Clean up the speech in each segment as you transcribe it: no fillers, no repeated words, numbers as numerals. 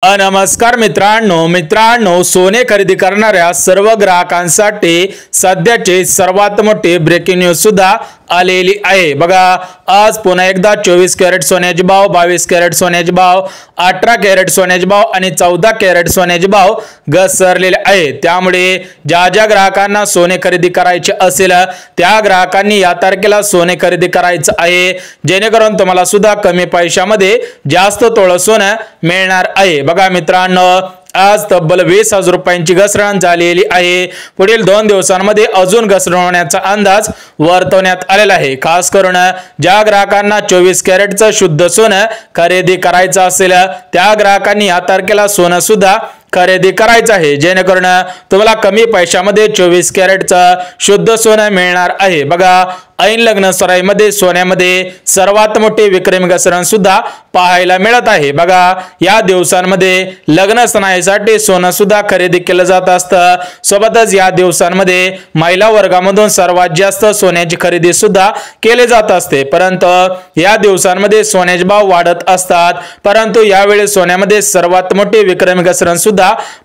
नमस्कार मित्रांनो सोने खरेदी करणाऱ्या सर्व ग्राहकांसाठी सध्याची सर्वात मोठी ब्रेकिंग न्यूज सुद्धा आलेली आहे। बघा, आज पुन्हा एकदा 24 कॅरेट सोन्याचे भाव, 22 कॅरेट सोन्याचे भाव, 18 कॅरेट सोन्याचे भाव आणि 14 कॅरेट सोन्याचे भाव घसरलेले आहेत। त्यामुळे ज्या ग्राहकांना सोने खरेदी करायचे असेल त्या ग्राहकांनी या तारखेला सोने खरेदी करायचं आहे, जेणेकरून तुम्हाला सुद्धा कमी पैशामध्ये जास्त तोळ सोनं मिळणार आहे। बघा मित्रांनो, आज तब्बल 20,000 रुपयांची घसरण झालेली आहे। पुढील 2 दिवसांमध्ये अजून घसरण होण्याचा अंदाज वर्तवण्यात आलेला आहे। खास करून ज्या ग्राहकांना 24 कॅरेटचं शुद्ध सोनं खरेदी करायचं असेल त्या ग्राहकांनी या तारखेला सोनं सुद्धा खरेदी करायचं आहे, जेणेकरून तुम्हाला कमी पैशामध्ये 24 कॅरेटचं शुद्ध सोनं मिळणार आहे। बघा, ऐन लग्न सराईमध्ये सोन्यामध्ये सर्वात मोठी विक्रमी घसरण सुद्धा पाहायला मिळत आहे। बघा, या दिवसांमध्ये लग्न सणाईसाठी सोनं सुद्धा खरेदी केलं जात असतं। सोबतच या दिवसांमध्ये महिला वर्गामधून सर्वात जास्त सोन्याची खरेदी सुद्धा केली जात असते, परंतु या दिवसांमध्ये सोन्याचे भाव वाढत असतात। परंतु यावेळी सोन्यामध्ये सर्वात मोठी विक्रमी घसरण सुद्धा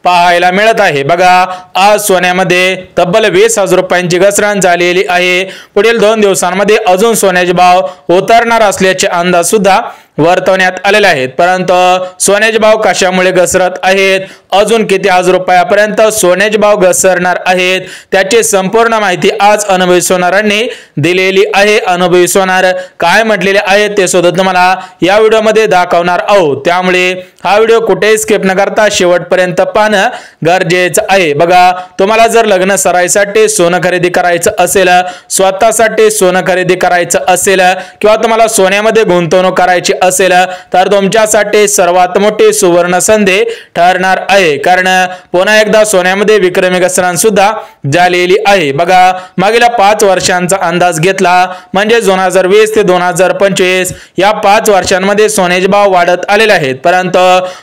पाहायला मिळत आहे। बघा, आज सोन्यामध्ये तब्बल 20,000 रुपयांची घसरण झालेली आहे। पुढील 2 दिवसांमध्ये अजून सोन्याचे भाव उतरणार असल्याचे अंदाज सुद्धा वर्तवण्यात आलेले आहेत। परंतु सोन्याचे भाव कशामुळे घसरत आहेत, अजून किती हजार रुपयापर्यंत सोन्याचे भाव घसरणार आहेत, त्याची संपूर्ण माहिती आज अनुभवी सोनारांनी दिलेली आहे। अनुभवी सोनार काय म्हटलेले आहे ते सुद्धा तुम्हाला या व्हिडिओमध्ये दाखवणार आहोत, त्यामुळे हा व्हिडिओ कुठेही स्किप न करता शेवटपर्यंत पाहणं गरजेचं आहे। बघा, तुम्हाला जर लग्न सराईसाठी सोनं खरेदी करायचं असेल, स्वतःसाठी सोनं खरेदी करायचं असेल किंवा तुम्हाला सोन्यामध्ये गुंतवणूक करायची असेल तर तुमच्यासाठी सर्वात मोठी सुवर्ण संधी ठरणार आहे, कारण पुन्हा एकदा सोन्यामध्ये विक्रमी घसरण सुद्धा झालेली आहे। बघा, मागील 5 वर्षांचा अंदाज घेतला म्हणजे 2020 ते 2025 या 5 वर्षांमध्ये सोन्याचे भाव वाढत आलेले आहेत, परंतु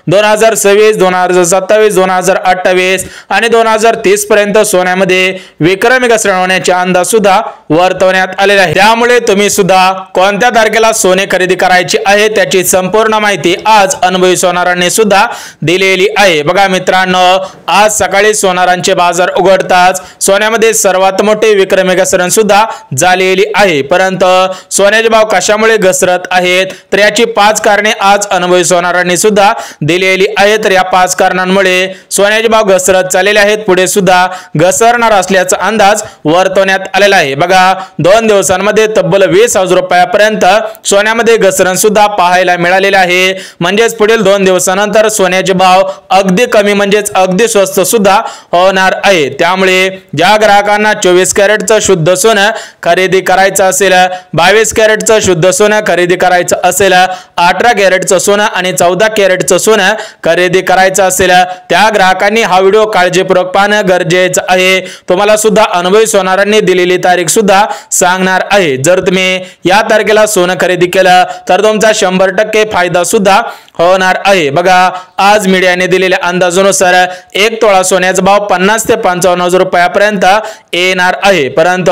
2026, 2027, 2028 आणि 2030 पर्यंत सोन्यामध्ये विक्रमी घसरण होण्याचे अंदाज सुद्धा वर्तवण्यात आलेले आहे। त्यामुळे तुम्ही सुद्धा कोणत्या तारखेला सोने खरेदी करायची आहे त्याची संपूर्ण माहिती आज अनुभवी सोनारांनी सुद्धा दिलेली आहे। बघा मित्रांनो, आज सकाळी सोनारांचे बाजार उघडताच सोन्यामध्ये सर्वात मोठे विक्रमी घसरण सुद्धा झालेली आहे। परंतु सोन्याचे भाव कशामुळे घसरत आहेत तर याची 5 कारणे आज अनुभवी सोनारांनी सुद्धा दिलेली आहेत। तर या 5 कारणांमुळे सोन्याचे भाव घसरत चाललेले आहेत, पुढे सुद्धा घसरणार असल्याचा अंदाज वर्तवण्यात आलेला आहे। बघा, 2 दिवसांमध्ये तब्बल 20,000 रुपयापर्यंत सोन्यामध्ये घसरण सुद्धा पाहायला मिळालेले आहे। म्हणजेच पुढील 2 दिवसानंतर सोन्याचे भाव अगदी कमी म्हणजेच अगदी स्वस्त सुद्धा होणार आहे। त्यामुळे ज्या ग्राहकांना 24 कॅरेटचं शुद्ध सोनं खरेदी करायचं असेल, 22 कॅरेटचं शुद्ध सोनं खरेदी करायचं असेल, 18 कॅरेटचं सोनं आणि 14 कॅरेटचं सोनं खरेदी करायचं असेल त्या ग्राहकांनी हा व्हिडिओ काळजीपूर्वक पाहणं गरजेचं आहे। तुम्हाला सुद्धा अनुभवी सोनारांनी दिलेली तारीख सुद्धा सांगणार आहे। जर तुम्ही या तारखेला सोनं खरेदी केलं तर तुमचा 100% फायदा सुद्धा होणार आहे। बघा, आज मीडियाने दिलेल्या अंदाजानुसार 1 तोळा सोन्याचा भाव 50 ते 55,000 रुपयापर्यंत येणार आहे। परंतु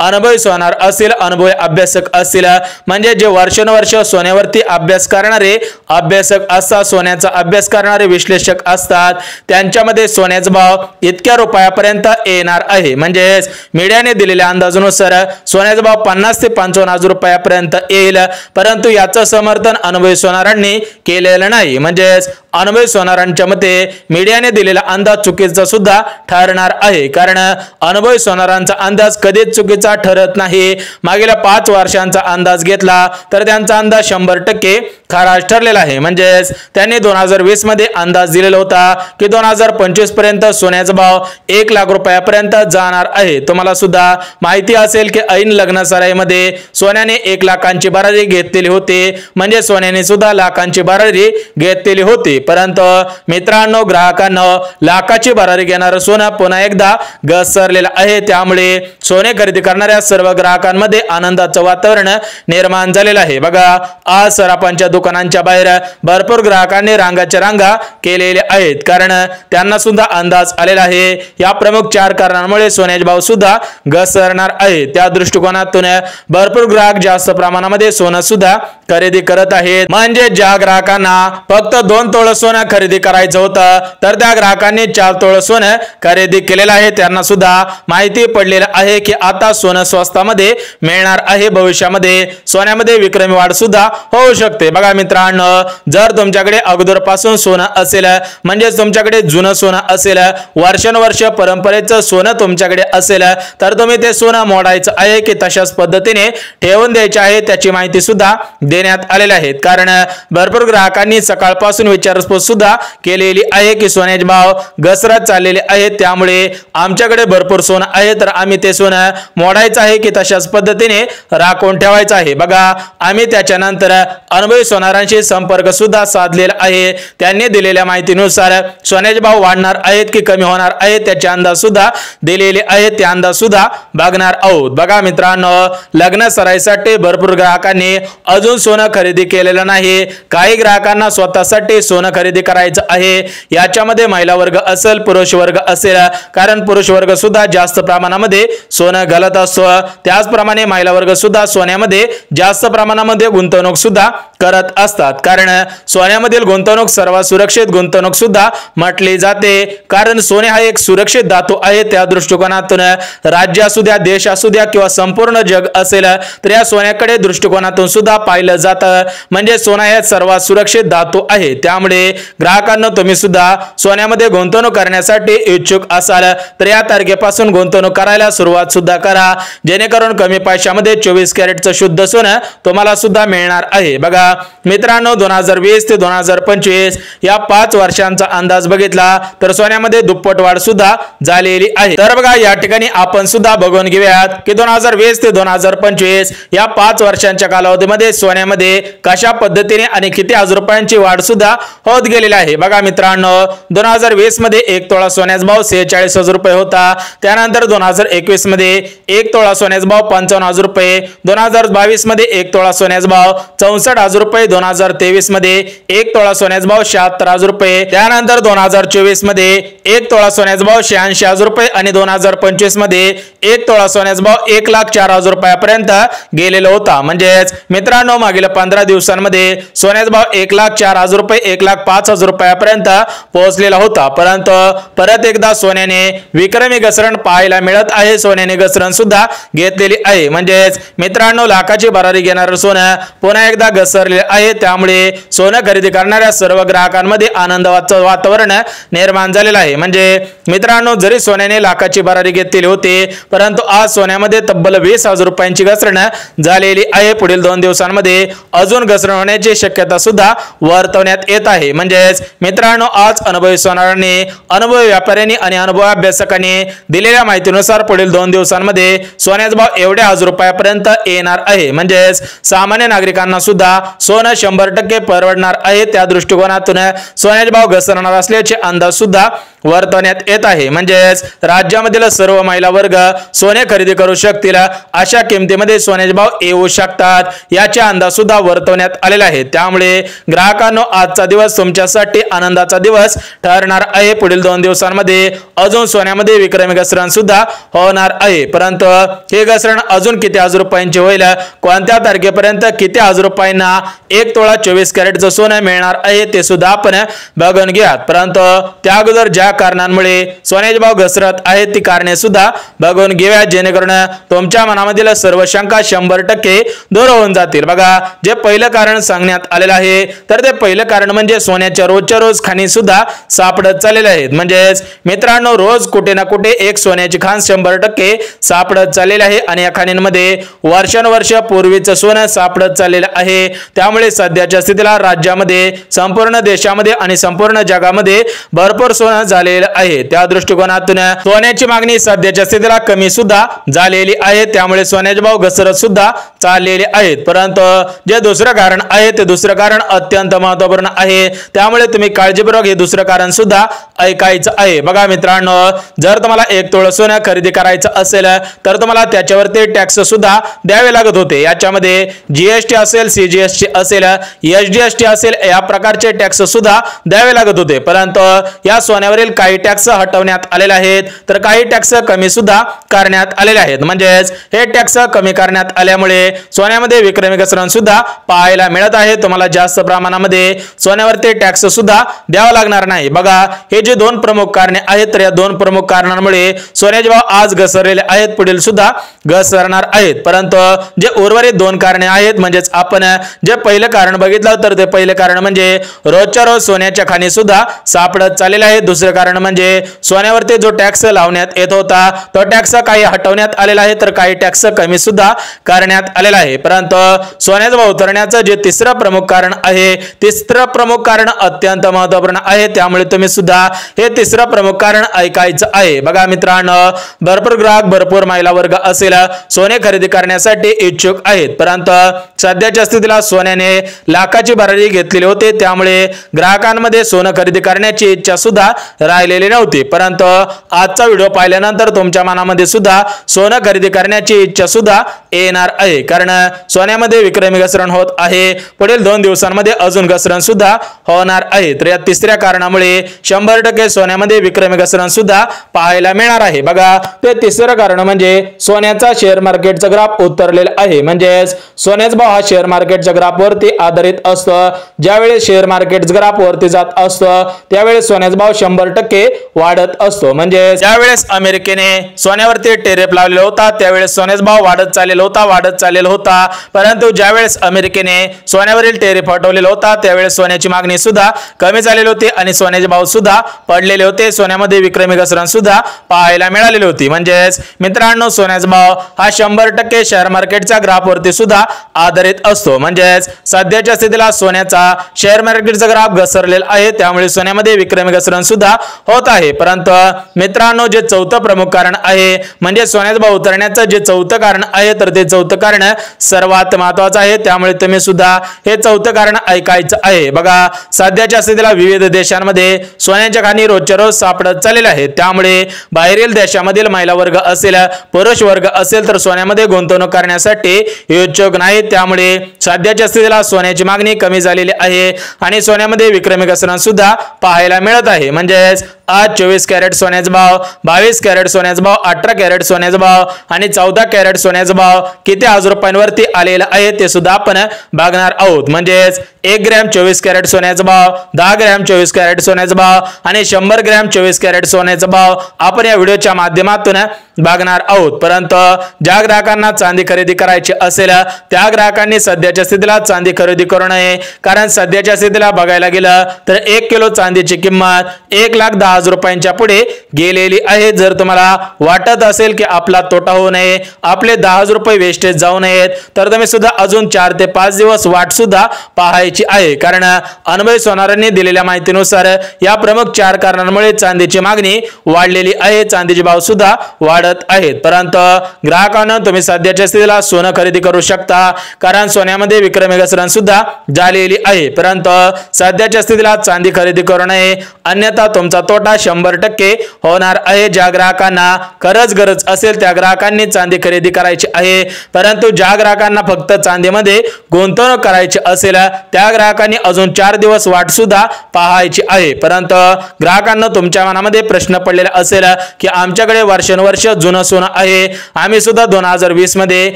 अनुभवी सोनार असेल, अनुभवी अभ्यासक असेल, म्हणजे जे वर्षानुवर्ष सोन्यावरती अभ्यास करणारे अभ्यासक असतात, सोन्याचा अभ्यास करणारे विश्लेषक असतात, त्यांच्यामध्ये सोन्याचा भाव इतक्या रुपयापर्यंत येणार आहे। म्हणजे मीडियाने दिलेल्या अंदाजानुसार सोन्याचा भाव 50 ते 55,000 रुपयापर्यंत येईल, परंतु याचं समर्थन अनुभवी सोनारांनी केलेलं नाही। म्हणजे अनुभवी सोनारांच्या मते मीडियाने दिलेला अंदाज चुकीचा सुद्धा ठरणार आहे, कारण अनुभवी सोनारांचा अंदाज कधीच चुकीचा ठरत नाही। मागील 5 वर्षांचा अंदाज घेतला तर त्यांचा अंदाज 100% खरा ठरलेला आहे। म्हणजे त्यांनी 2020 मध्ये अंदाज दिलेला होता की 2025 पर्यंत सोन्याचा भाव 1 लाख रुपयापर्यंत जाणार आहे। तुम्हाला सुद्धा माहिती असेल की ऐन लग्न सराईमध्ये सोन्याने 1 लाखांची भरारी घेतलेली होती, म्हणजे सोन्याने सुद्धा लाखांची भरारी घेतलेली होती। परंतु मित्रांनो, ग्राहकांना लाखाची भरारी घेणारं सोनं पुन्हा एकदा घसरलेलं आहे। त्यामुळे सोने खरेदी करणाऱ्या सर्व ग्राहकांमध्ये आनंदाचं वातावरण निर्माण झालेलं आहे। बघा, आज सराफांच्या दुकानांच्या बाहेर भरपूर ग्राहकांनी रांगाच्या रांगा केलेल्या आहेत, कारण त्यांना सुद्धा अंदाज आलेला आहे या प्रमुख 4 कारणांमुळे सोन्याचे भाव सुद्धा घसरणार आहे। त्या दृष्टिकोनातून भरपूर ग्राहक जास्त प्रमाणामध्ये सोनं सुद्धा खरेदी करत आहेत। म्हणजे ज्या ग्राहकांना फक्त 2 तोळ तोळ सोनं खरेदी करायचं होतं तर त्या ग्राहकांनी 4 तोळ सोनं खरेदी केलेलं आहे. त्यांना सुद्धा माहिती पडलेलं आहे की आता सोनं स्वस्तामध्ये मिळणार आहे. भविष्यामध्ये सोन्यामध्ये विक्रमी वाढ सुद्धा होऊ शकते. बघा मित्रांनो, जर तुमच्याकडे अगोदरपासून सोनं असेल म्हणजे तुमच्याकडे जुनं सोनं असेल, वर्षानुवर्ष परंपरेचं सोनं तुमच्याकडे असेल तर तुम्ही ते सोनं मोडायचं आहे की तशाच पद्धतीने ठेवून द्यायचे आहे त्याची माहिती सुद्धा देण्यात आलेली आहे. कारण भरपूर ग्राहकांनी सकाळपासून विचारपूस सुद्धा केलेली आहे की सोन्याचे भाव घसरत चाललेले आहेत, त्यामुळे आमच्याकडे भरपूर सोनं आहे तर आम्ही ते सोनं मोडायचं आहे की तशाच पद्धतीने राखून ठेवायचं आहे. बघा, आम्ही त्याच्यानंतर अनुभवी सोनारांशी संपर्क सुद्धा साधलेला आहे. त्यांनी दिलेल्या माहितीनुसार सोन्याचे भाव वाढणार आहेत की कमी होणार आहेत त्याचे अंदाज सुद्धा दिलेले आहेत. ते अंदाज सुद्धा बघणार आहोत. बघा मित्रांनो, लग्न सराईसाठी भरपूर ग्राहकांनी अजून सोनं खरेदी केलेलं नाही. काही ग्राहकांना स्वतःसाठी सोनं खरेदी करायचं आहे. याच्यामध्ये महिला वर्ग असेल, पुरुष वर्ग असेल, कारण पुरुष वर्ग सुद्धा जास्त प्रमाणामध्ये सोनं घालत असतो. त्याचप्रमाणे महिला वर्ग सुद्धा सोन्यामध्ये जास्त प्रमाणामध्ये गुंतवणूक सुद्धा करत असतात. कारण सोन्यामधील गुंतवणूक सर्वात सुरक्षित गुंतवणूक सुद्धा म्हटली जाते. कारण सोने हा एक सुरक्षित धातू आहे. त्या दृष्टिकोनातून राज्य असू द्या, देश असू द्या किंवा संपूर्ण जग असेल तर या सोन्याकडे दृष्टिकोनातून सुद्धा पाहिलं जातं. म्हणजे सोना हे सर्वात सुरक्षित धातू आहे. त्यामुळे ग्राहकांना तुम्ही सुद्धा सोन्यामध्ये गुंतवणूक करण्यासाठी इच्छुक असाल तर या तारखेपासून गुंतवणूक करायला सुरुवात सुद्धा करा, जेणेकरून कमी पैशामध्ये 24 कॅरेटचं शुद्ध सोनं तुम्हाला सुद्धा मिळणार आहे. बघा मित्रांनो, 2020 ते 2025 या 5 वर्षांचा अंदाज बघितला तर सोन्यामध्ये दुप्पट वाढ सुद्धा झालेली आहे. तर बघा, या ठिकाणी आपण सुद्धा बघून घेऊयात की 2020 ते 2025 या 5 वर्षांच्या कालावधीमध्ये सोन्यामध्ये कशा पद्धतीने आणि किती हजार रुपयांची वाढ सुद्धा होत गेलेली आहे. बघा मित्रांनो, 2020 मध्ये 1 तोळा सोन्याचा भाव 46,000 रुपये होता. त्यानंतर 2021 मध्ये 1 तोळा सोन्याचा भाव 55,000 रुपये. 2022 मध्ये 1 तोळा सोन्याचा भाव 64,000 रुपये. 2023 मध्ये 1 तोळा सोन्याचा भाव 76,000 रुपये. त्यानंतर 2024 मध्ये 1 तोळा सोन्याचा भाव 86,000 रुपये आणि 2025 मध्ये 1 तोळा सोन्याचा भाव 1,04,000 रुपयापर्यंत गेलेला होता. म्हणजेच मित्रांनो, मागील 15 दिवसांमध्ये सोन्याचा भाव 1,04,000 रुपये 1,05,000 रुपयापर्यंत पोहोचलेला होता. परंतु परत एकदा सोन्याने विक्रमी घसरण पाहायला मिळत आहे. सोन्याने घसरण सुद्धा घेतलेली आहे. म्हणजेच मित्रांनो, लाखाची भरारी घेणारं सोनं पुन्हा एकदा घसरले आहे. त्यामुळे सोनं खरेदी करणाऱ्या सर्व ग्राहकांमध्ये आनंदाचं वातावरण निर्माण झालेलं आहे. म्हणजे मित्रांनो, जरी सोन्याने लाखाची भरारी घेतलेली होती परंतु आज सोन्यामध्ये तब्बल 20,000 रुपयांची घसरण झालेली आहे. पुढील 2 दिवसांमध्ये अजून घसरण होण्याची शक्यता सुद्धा वर्तवण्यात येत आहे. म्हणजेच मित्रांनो, आज अनुभवी सोनारांनी, अनुभवी व्यापाऱ्यांनी आणि अनुभवी अभ्यासकांनी दिलेल्या माहितीनुसार पुढील 2 दिवसांमध्ये सोन्याचा भाव एवढ्या हजार रुपयापर्यंत येणार आहे. म्हणजेच सामान्य नागरिकांना सुद्धा सोनं 100% परवडणार आहे. त्या दृष्टिकोनातून सोन्याचे भाव घसरणार असल्याचे अंदाज सुद्धा वर्तवण्यात येत आहे. म्हणजेच राज्यामधील सर्व महिला वर्ग सोने खरेदी करू शकतील अशा किमतीमध्ये सोन्याचे भाव येऊ शकतात याचे अंदाज सुद्धा वर्तवण्यात आलेले आहेत. त्यामुळे ग्राहकांनो, आजचा दिवस तुमच्यासाठी आनंदाचा दिवस ठरणार आहे. पुढील 2 दिवसांमध्ये अजून सोन्यामध्ये विक्रमी घसरण सुद्धा होणार आहे. परंतु हे घसरण अजून किती हजार रुपयांचे होईल, कोणत्या तारखेपर्यंत किती हजार रुपयांना 1 तोळा 24 कॅरेटचं सोनं मिळणार आहे ते सुद्धा आपण बघून घ्या. परंतु त्या अगोदर ज्या कारणांमुळे सोन्याचे भाव घसरत आहेत ती कारणे सुद्धा बघून घेऊया, जेणेकरून तुमच्या मनामधील सर्व शंका 100% दूर होऊन जातील. बघा, जे पहिलं कारण सांगण्यात आलेलं आहे तर ते पहिलं कारण म्हणजे सोन्याच्या रोजच्या रोज खाणी सुद्धा सापडत चाललेले आहेत. म्हणजेच मित्रांनो, रोज कुठे ना कुठे एक सोन्याची खाण 100% सापडत चाललेली आहे आणि या खाणींमध्ये वर्षानुवर्ष पूर्वीचं सोनं सापडत चाललेलं आहे. त्यामुळे सध्याच्या स्थितीला राज्यामध्ये, संपूर्ण देशामध्ये आणि संपूर्ण जगामध्ये भरपूर सोनं झालेलं आहे. त्या दृष्टिकोनातून सोन्याची मागणी सध्याच्या स्थितीला कमी सुद्धा झालेली आहे. त्यामुळे सोन्याचे भाव घसरत सुद्धा चाललेले आहेत. परंतु जे दुसरं कारण आहे ते दुसरं कारण अत्यंत महत्त्वपूर्ण आहे. त्यामुळे तुम्ही काळजीपूर्वक हे दुसरं कारण सुद्धा ऐकायचं आहे. बघा मित्रांनो, जर तुम्हाला 1 तोळा सोनं खरेदी करायचं असेल तर तुम्हाला त्याच्यावरती टॅक्स सुद्धा द्यावे लागत होते. याच्यामध्ये जीएसटी असेल, सीजीएसटी असेल, एसजीएसटी असेल, या प्रकारचे टॅक्स सुद्धा द्यावे लागत होते. परंतु या सोन्यावरील सोन्यावरील काही टॅक्स हटवण्यात आलेले आहेत तर काही टॅक्स कमी सुद्धा करण्यात आलेले आहेत। म्हणजेच हे टॅक्स कमी करण्यात आल्यामुळे सोन्यामध्ये विक्रमी घसरण सुद्धा पाहायला मिळत आहे। तुम्हाला जास्त प्रमाणामध्ये सोन्यावरती टॅक्स सुद्धा द्यावा लागणार नाही। बघा हे जे दोन प्रमुख कारणे आहेत तर या दोन प्रमुख कारणांमुळे सोन्याचे भाव आज घसरलेले आहेत, पुढील सुद्धा घसरणार आहेत। परंतु जे उर्वरित दोन कारणे आहेत म्हणजेच आपण जे पहिलं कारण बघितलं तर ते पहिले कारण म्हणजे रोजच्या रोज सोन्याच्या खाणी सुद्धा सापडत चाललेले आहेत। दुसरे कारण म्हणजे सोन्यावरती जो टॅक्स लावण्यात येत होता तो टॅक्स काही हटवण्यात आलेला आहे तर काही टॅक्स कमी सुद्धा करण्यात आलेला आहे। परंतु सोन्याचा भाव उतरण्याचं जे तिसरं प्रमुख कारण आहे, तिसरं प्रमुख कारण अत्यंत महत्त्वपूर्ण आहे, त्यामुळे तुम्ही सुद्धा हे तिसरं प्रमुख कारण ऐकायचं आहे। बघा मित्रांनो, भरपूर ग्राहक भरपूर महिला वर्ग असेल सोने खरेदी करण्यासाठी इच्छुक आहेत, परंतु सध्याच्या स्थितीला सोन्याने लाखाची भरारी घेतलेली होती, त्यामुळे ग्राहकांमध्ये सोनं खरेदी करण्याची इच्छा सुद्धा राहिलेली नव्हती। परंतु आजचा व्हिडिओ पाहिल्यानंतर तुमच्या मनामध्ये सुद्धा सोनं खरेदी करण्याची इच्छा सुद्धा येणार आहे, कारण सोन्यामध्ये विक्रमी घसरण होत आहे। पुढील 2 दिवसांमध्ये अजून घसरण सुद्धा होणार आहे। तर या तिसऱ्या कारणामुळे 100% सोन्यामध्ये विक्रमी घसरण सुद्धा पाहायला मिळणार आहे। बघा ते तिसरं कारण म्हणजे सोन्याचा शेअर मार्केटचा ग्राफ उतरलेला आहे। म्हणजे सोन्याचा भाव हा शेअर मार्केटच्या ग्राफवरती आधारित असतो। ज्यावेळेस शेअर मार्केटचा ग्राफ वरती जात असतो त्यावेळेस सोन्याचा भाव 100% वाढत असतो। म्हणजे ज्यावेळेस अमेरिकेने सोन्यावरती टेरिफ लावलेला होता त्यावेळेस सोन्याचा भाव वाढत चाललेला होता, परंतु ज्यावेळेस अमेरिकेने सोन्यावरील टेरिफ हटवलेला होता त्यावेळेस सोन्याची मागणी सुद्धा कमी झालेली होती आणि सोन्याचे भाव सुद्धा पडलेले होते। सोन्यामध्ये विक्रमी घसरण सुद्धा पाहायला मिळालेली होती। म्हणजेच मित्रांनो, सोन्याचा भाव हा 100% शेअर मार्केटच्या ग्राफवरती सुद्धा आधारित असतो। म्हणजेच सध्याच्या स्थितीला सोन्याचा शेअर मार्केटचा ग्राफ घसरलेला आहे, त्यामुळे सोन्यामध्ये विक्रमी घसरण सुद्धा होत आहे। परंतु मित्रांनो, जे चौथं प्रमुख कारण आहे म्हणजे सोन्याचा भाव उतरण्याचं जे चौथं कारण आहे तर ते चौथं कारण सर्वात महत्त्वाचं आहे, त्यामुळे तुम्ही सुद्धा हे चौथं कारण ऐकायचं आहे। बघा सध्याच्या स्थितीला विविध देशांमध्ये सोन्याच्या खाणी रोजच्या रोज सापडत चाललेले आहेत, त्यामुळे बाहेरील देशामधील महिला वर्ग असेल पुरुष वर्ग असेल तर सोन्यामध्ये गुंतवणूक करण्यासाठी इच्छुक नाही, त्यामुळे सध्याच्या स्थितीला सोन्याची मागणी कमी झालेली आहे आणि सोन्यामध्ये विक्रमी घसरण सुद्धा पाहायला मिळत आहे। म्हणजेच आज 24 कॅरेट सोन्याचा भाव, 22 कॅरेट सोन्याचा भाव, 18 कॅरेट सोन्याचा भाव आणि 14 कॅरेट सोन्याचा भाव किती आज रुपयांवरती आलेला आहे ते सुद्धा आपण बघणार आहोत। म्हणजेच 1 ग्रॅम 24 कॅरेट सोन्याचा भाव, 10 ग्रॅम 24 कॅरेट सोन्याचा भाव आणि 100 ग्रॅम 24 कॅरेट सोन्याचा भाव आपण या व्हिडिओच्या माध्यमातून बघणार आहोत। परंतु ज्या ग्राहकांना चांदी खरेदी करायची असेल त्या ग्राहकांनी सध्याच्या स्थितीला चांदी खरेदी करू नये, कारण सध्याच्या स्थितीला बघायला गेलं तर 1 किलो चांदीची किंमत 1,10,000 रुपयांच्या पुढे गेलेली आहे। जर तुम्हाला वाटत असेल की आपला तोटा होऊ नये, आपले 10,000 रुपये वेस्टेज जाऊ नयेत, तर तुम्ही सुद्धा अजून 4 ते 5 दिवस वाट सुद्धा पाहायची आहे, कारण अनुभवी सोनारांनी दिलेल्या माहितीनुसार या प्रमुख 4 कारणांमुळे चांदीची मागणी वाढलेली आहे, चांदीचे भाव सुद्धा वाढत आहेत। परंतु ग्राहकांना तुम्ही सध्याच्या स्थितीला सोनं खरेदी करू शकता, कारण सोन्यामध्ये विक्रमी घसरण सुद्धा झालेली आहे, परंतु सध्याच्या स्थितीला चांदी खरेदी करू नये, अन्यथा तुमचा तोटा 100% होणार आहे। ज्या ग्राहकांना खरंच गरज असेल त्या ग्राहकांनी चांदी खरेदी करायची आहे, परंतु ज्या ग्राहकांना फक्त चांदीमध्ये गुंतवणूक करायची असेल त्या ग्राहकांनी अजून 4 दिवस वाट सुद्धा पाहायची आहे। परंतु ग्राहकांना तुमच्या मनामध्ये प्रश्न पडलेला असेल की आमच्याकडे वर्षानुवर्ष जुनं सोनं आहे, आम्ही सुद्धा 2020 मध्ये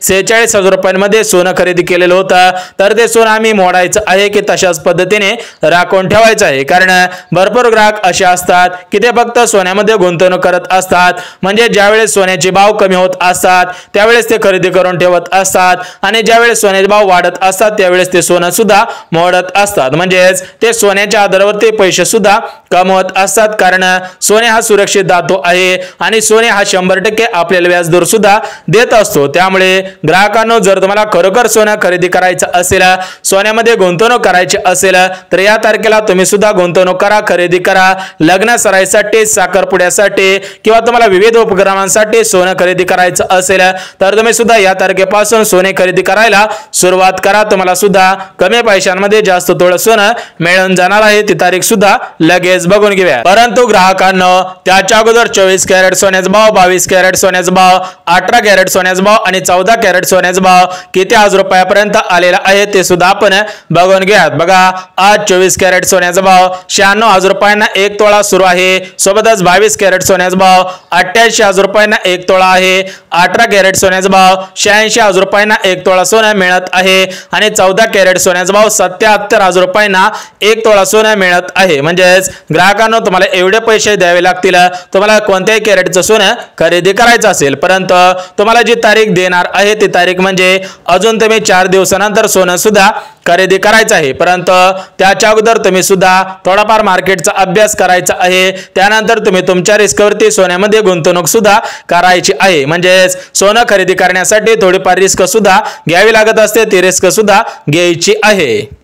46,000 रुपयांमध्ये सोनं खरेदी केलेलं होतं, तर ते सोनं आम्ही मोडायचं आहे की तशाच पद्धतीने राखून ठेवायचं आहे। कारण भरपूर ग्राहक असे असतात की ते फक्त सोन्यामध्ये गुंतवणूक करत असतात, म्हणजे ज्यावेळेस सोन्याचे भाव कमी होत असतात त्यावेळेस ते खरेदी करून ठेवत असतात आणि ज्यावेळेस सोन्याचे भाव वाढत असतात त्यावेळेस ते सोनं सुद्धा मोडत असतात। म्हणजेच ते सोन्याच्या आधारावरती पैसे सुद्धा कमवत असतात, कारण सोने हा सुरक्षित धातू आहे आणि सोने हा 100% आपल्याला व्याजदर सुद्धा देत असतो। त्यामुळे ग्राहकांनो, जर तुम्हाला खरोखर सोनं खरेदी करायचं असेल, सोन्यामध्ये गुंतवणूक करायची असेल तर या तारखेला तुम्ही सुद्धा गुंतवणूक करा, खरेदी करा। लग्न सराईसाठी, साखरपुड्यासाठी किंवा तुम्हाला विविध उपक्रमांसाठी सोनं खरेदी करायचं असेल तर तुम्ही सुद्धा या तारखेपासून सोने खरेदी करायला सुरुवात करा। तुम्हाला सुद्धा कमी पैशांमध्ये जास्त तोळ सोनं मिळून जाणार आहे, ती तारीख सुद्धा लगेच बघून घेऊया। परंतु ग्राहकांनो, त्याच्या अगोदर 24 कॅरेट सोन्याचा भाव, 22 कॅरेट सोन्याचा भाव, 18 कॅरेट सोन्याचा भाव आणि 14 कॅरेट सोन्याचा भाव किती आज रुपयापर्यंत आलेला आहे ते सुद्धा आपण बघून घेऊयात। बघा आज 24 कॅरेट सोन्याचा भाव 96,000 रुपयांना 1 तोळा सुरू सुरू आहे। सोबतच 22 कॅरेट सोन्याचा भाव 88,000 रुपयांना 1 तोळा आहे। 18 कॅरेट सोन्याचा भाव 86,000 रुपयांना 1 तोळा सोनं मिळत आहे आणि 14 कॅरेट सोन्याचा भाव 77,000 रुपयांना 1 तोळा सोनं मिळत आहे। म्हणजेच ग्राहकांनो तुम्हाला एवढे पैसे द्यावे लागतील तुम्हाला कोणत्याही कॅरेटचं सोनं खरेदी करायचं असेल, परंतु तुम्हाला जी तारीख देणार आहे ती तारीख म्हणजे अजून तुम्ही 4 दिवसानंतर सोनं सुद्धा खरेदी करायचं आहे, परंतु त्याच्या अगोदर तुम्ही सुद्धा थोडाफार मार्केटचा अभ्यास करायचा आहे। त्यानंतर तुम्ही तुमच्या रिस्कवरती सोन्यामध्ये गुंतवणूक सुद्धा करायची आहे। म्हणजेच सोनं खरेदी करण्यासाठी थोडीफार रिस्क सुद्धा घ्यावी लागत असते, ती रिस्क सुद्धा घ्यायची आहे।